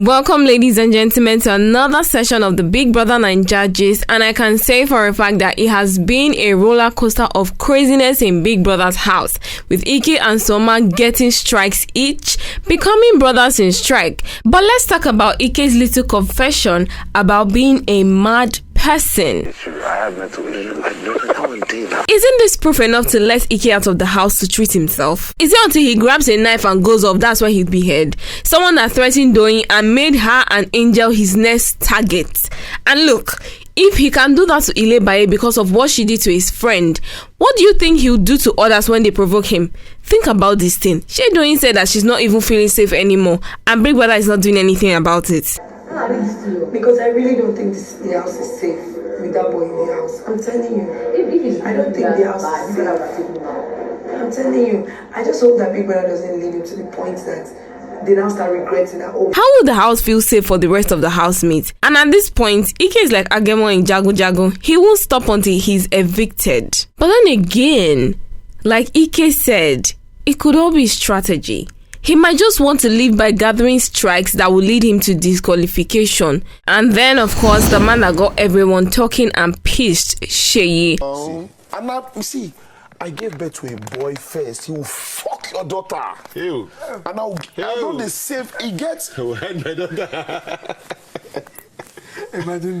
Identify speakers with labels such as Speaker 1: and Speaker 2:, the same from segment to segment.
Speaker 1: Welcome, ladies and gentlemen, to another session of the Big Brother Naija Gist, and I can say for a fact that it has been a roller coaster of craziness in Big Brother's house, with Ike and Soma getting strikes each, becoming brothers in strike. But let's talk about Ike's little confession about being a mad person.
Speaker 2: I have mental issues.
Speaker 1: Isn't this proof enough to let Ike out of the house to treat himself? Is it until he grabs a knife and goes off that's why he'd behead? Someone that threatened Doyin and made her and Angel his next target. And look, if he can do that to Illebaye because of what she did to his friend, what do you think he'll do to others when they provoke him? Think about this thing. Doyin said that she's not even feeling safe anymore, and Big Brother is not doing anything about it.
Speaker 3: Because I really don't think the house is safe with that boy in the house. I'm telling you. I don't think the house is safe. I'm telling you. I just hope that Big Brother doesn't lead him to the point that they now start regretting that. Oh,
Speaker 1: how will the house feel safe for the rest of the housemates? And at this point, Ike is like Agemo in Jago Jago. He won't stop until he's evicted. But then again, like Ike said, it could all be strategy. He might just want to live by gathering strikes that will lead him to disqualification. And then, of course, the man that got everyone talking and pissed, Seyi.
Speaker 4: I gave birth to a boy first. He will fuck your daughter. Ew. And I'll do the same. He gets.
Speaker 5: Imagine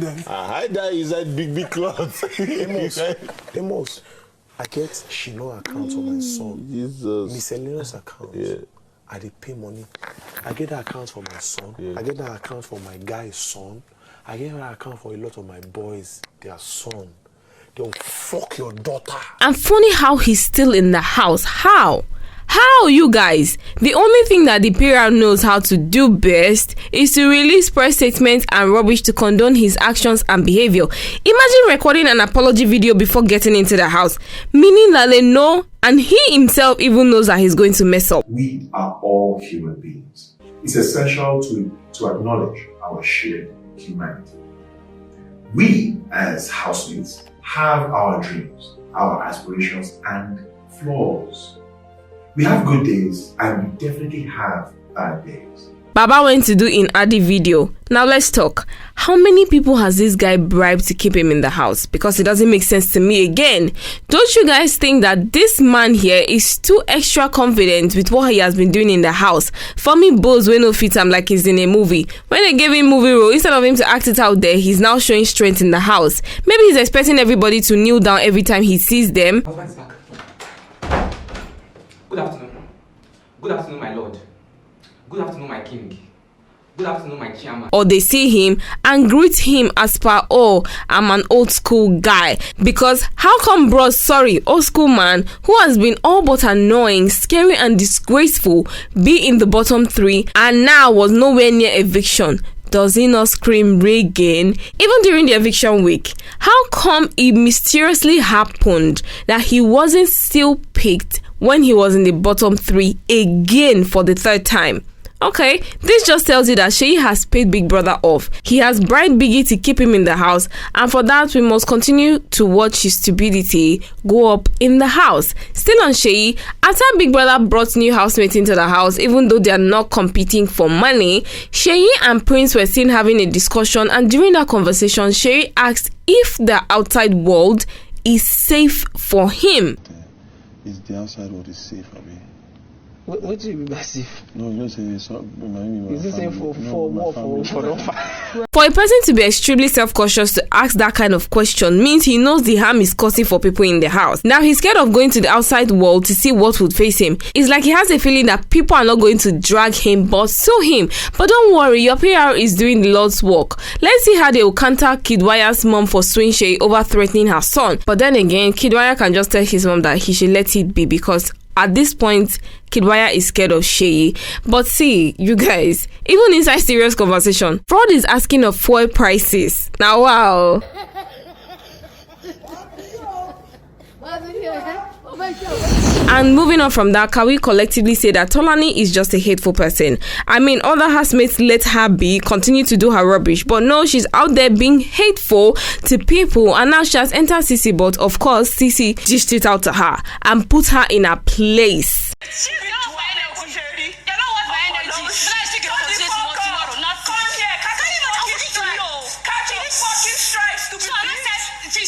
Speaker 4: that.
Speaker 5: I die inside big clothes.
Speaker 4: Amos, I get Shino account on my son.
Speaker 5: Jesus.
Speaker 4: Miscellaneous account.
Speaker 5: Yeah.
Speaker 4: I dey pay money. I get that account for my son. Yeah. I get that account for my guy's son. I get that account for a lot of my boys, their son. They'll fuck your daughter.
Speaker 1: And funny how he's still in the house. How, you guys? The only thing that the Pere knows how to do best is to release press statements and rubbish to condone his actions and behavior. Imagine recording an apology video before getting into the house, meaning that they know, and he himself even knows that he's going to mess up.
Speaker 6: We are all human beings. It's essential to acknowledge our shared humanity. We, as housemates, have our dreams, our aspirations, and flaws. We have good days, and we definitely have bad days.
Speaker 1: Baba went to do in Adi video. Now let's talk. How many people has this guy bribed to keep him in the house? Because it doesn't make sense to me again. Don't you guys think that this man here is too extra confident with what he has been doing in the house? For me, Boz when no fit him like he's in a movie. When they gave him movie role, instead of him to act it out there, he's now showing strength in the house. Maybe he's expecting everybody to kneel down every time he sees them.
Speaker 7: Good afternoon. Good afternoon, my lord. Good afternoon, my king. Good afternoon, my chairman.
Speaker 1: Or they see him and greet him as per, oh, I'm an old school guy. Because how come bros, old school man, who has been all but annoying, scary and disgraceful, be in the bottom 3 and now was nowhere near eviction? Does he not scream regain? Even during the eviction week, how come it mysteriously happened that he wasn't still picked when he was in the bottom 3 again for the 3rd time? Okay, this just tells you that Seyi has paid Big Brother off. He has bribed Biggy to keep him in the house, and for that we must continue to watch his stupidity go up in the house. Still on Seyi, after Big Brother brought new housemates into the house, even though they are not competing for money, Seyi and Prince were seen having a discussion, and during that conversation, Seyi asked if the outside world is safe for him.
Speaker 5: Is the outside world is safe for me?
Speaker 8: What do you mean by safe?
Speaker 5: No, you're saying it's not.
Speaker 8: Is this saying for
Speaker 1: a person to be extremely self-conscious to ask that kind of question means he knows the harm is causing for people in the house. Now he's scared of going to the outside world to see what would face him. It's like he has a feeling that people are not going to drag him but sue him. But don't worry, your PR is doing the Lord's work. Let's see how they will counter Kidwaya's mom for suing Seyi over threatening her son. But then again, Kidwaya can just tell his mom that he should let it be, because at this point, Kidwaya is scared of Seyi. But see, you guys, even inside serious conversation, fraud is asking of fuel prices. Now, wow. And moving on from that, can we collectively say that Tolani is just a hateful person? I mean, other housemates let her be, continue to do her rubbish, but no, she's out there being hateful to people, and now she has entered Sisi, but of course, Sisi dished it out to her and put her in her place.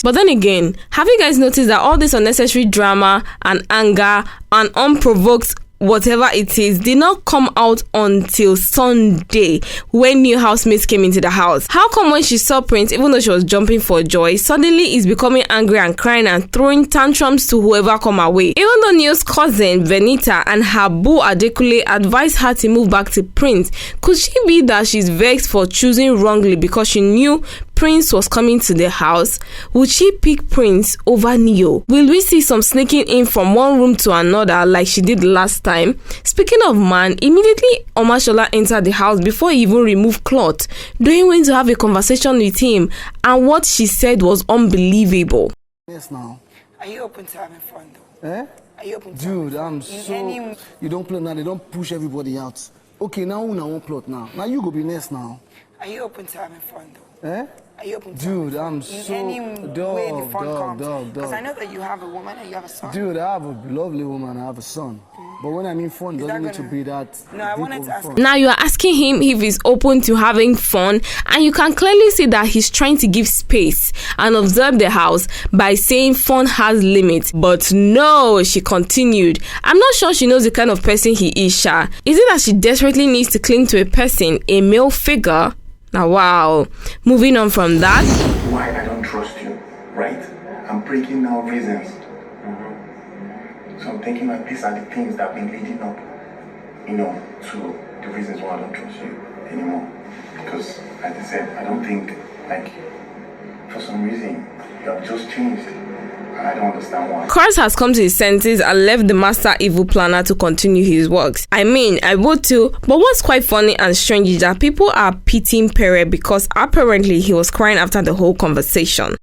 Speaker 1: But then again, have you guys noticed that all this unnecessary drama and anger and unprovoked whatever it is did not come out until Sunday when new housemates came into the house? How come when she saw Prince, even though she was jumping for joy, suddenly is becoming angry and crying and throwing tantrums to whoever come her way? Even though Neo's cousin Venita and her boo Adekule advised her to move back to Prince, could she be that she's vexed for choosing wrongly because she knew Prince was coming to the house? Would she pick Prince over Neo? Will we see some sneaking in from one room to another like she did last time? Speaking of man, immediately Omashola entered the house before he even removed cloth. Doyin went to have a conversation with him, and what she said was unbelievable.
Speaker 2: Yes, now.
Speaker 3: Are you open to having fun though?
Speaker 2: Eh?
Speaker 3: Are you open to
Speaker 2: Dude,
Speaker 3: having fun?
Speaker 2: You don't play now, they don't push everybody out. Okay, now who now won't plot now? Now you go be next now.
Speaker 3: Are you open to having fun though?
Speaker 2: Eh?
Speaker 3: Are you open to
Speaker 2: Dude,
Speaker 3: having
Speaker 2: I'm
Speaker 3: fun?
Speaker 2: so...
Speaker 3: In any way the fun comes. Because I know that you have a woman and you have a son.
Speaker 2: Dude, I have a lovely woman, I have a son. But when I mean fun, it doesn't need to be that.
Speaker 3: No, I wanted to ask.
Speaker 1: Now you are asking him if he's open to having fun, and you can clearly see that he's trying to give space and observe the house by saying fun has limits. But no, she continued. I'm not sure she knows the kind of person he is, Sha. Is it that she desperately needs to cling to a person, a male figure? Now wow. Moving on from that.
Speaker 6: Why I don't trust you, right? I'm breaking down reasons. So I'm thinking like these are the things that have been leading up, to the reasons why I don't trust you anymore. Because, like I said, I don't think, for some reason, you have just changed. And I don't understand why.
Speaker 1: Cross has come to his senses and left the master evil planner to continue his works. I mean, I would too, but what's quite funny and strange is that people are pitying Pere because apparently he was crying after the whole conversation.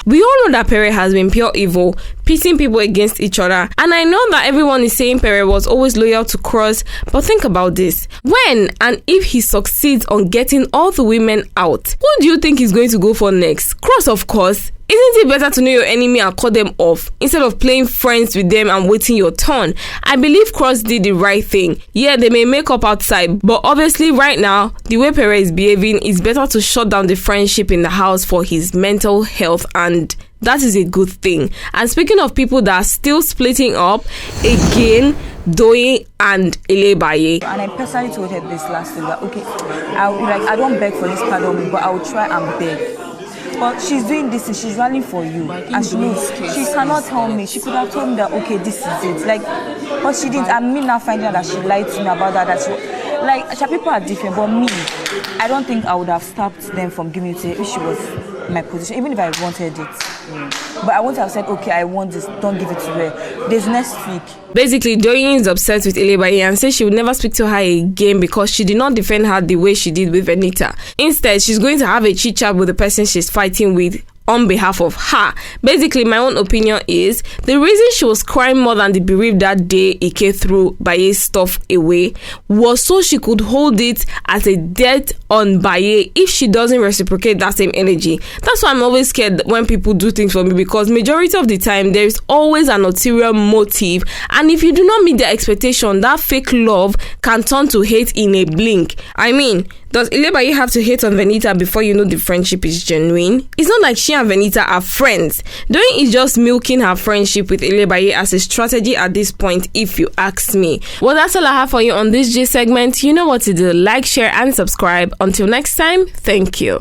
Speaker 1: We all know that Pere has been pure evil, pitting people against each other, and I know that everyone is saying Pere was always loyal to Cross, but think about this. When and if he succeeds on getting all the women out, who do you think he's going to go for next? Cross, of course. Isn't it better to know your enemy and cut them off instead of playing friends with them and waiting your turn? I believe Cross did the right thing. Yeah, they may make up outside, but obviously right now, the way Pere is behaving, it's better to shut down the friendship in the house for his mental health, and that is a good thing. And speaking of people that are still splitting up, again, Doyin and Ilebaye.
Speaker 9: And I personally told her this last week that okay, I don't beg for this pardon, but I will try and beg. But she's doing this and she's rallying for you, and she knows she cannot tell me. She could have told me that okay, this is it. But she didn't. And me now finding out that she lied to me about that. People are different, but me, I don't think I would have stopped them from giving it to her if she was in my position, even if I wanted it. But I wouldn't have said, okay, I want this, don't give it to her. There's next week.
Speaker 1: Basically, Doyin is upset with Illebaye and says she would never speak to her again because she did not defend her the way she did with Venita. Instead, she's going to have a chit chat with the person she's fighting with on behalf of her. Basically, my own opinion is the reason she was crying more than the bereaved that day Ike threw Baye's stuff away was so she could hold it as a debt on Baye if she doesn't reciprocate that same energy. That's why I'm always scared when people do things for me, because majority of the time there is always an ulterior motive, and if you do not meet their expectation, that fake love can turn to hate in a blink. I mean, does Illebaye have to hate on Venita before you know the friendship is genuine? It's not like she and Venita are friends. Doyin is just milking her friendship with Illebaye as a strategy at this point, if you ask me. Well, that's all I have for you on this G segment. You know what to do. Like, share, and subscribe. Until next time, thank you.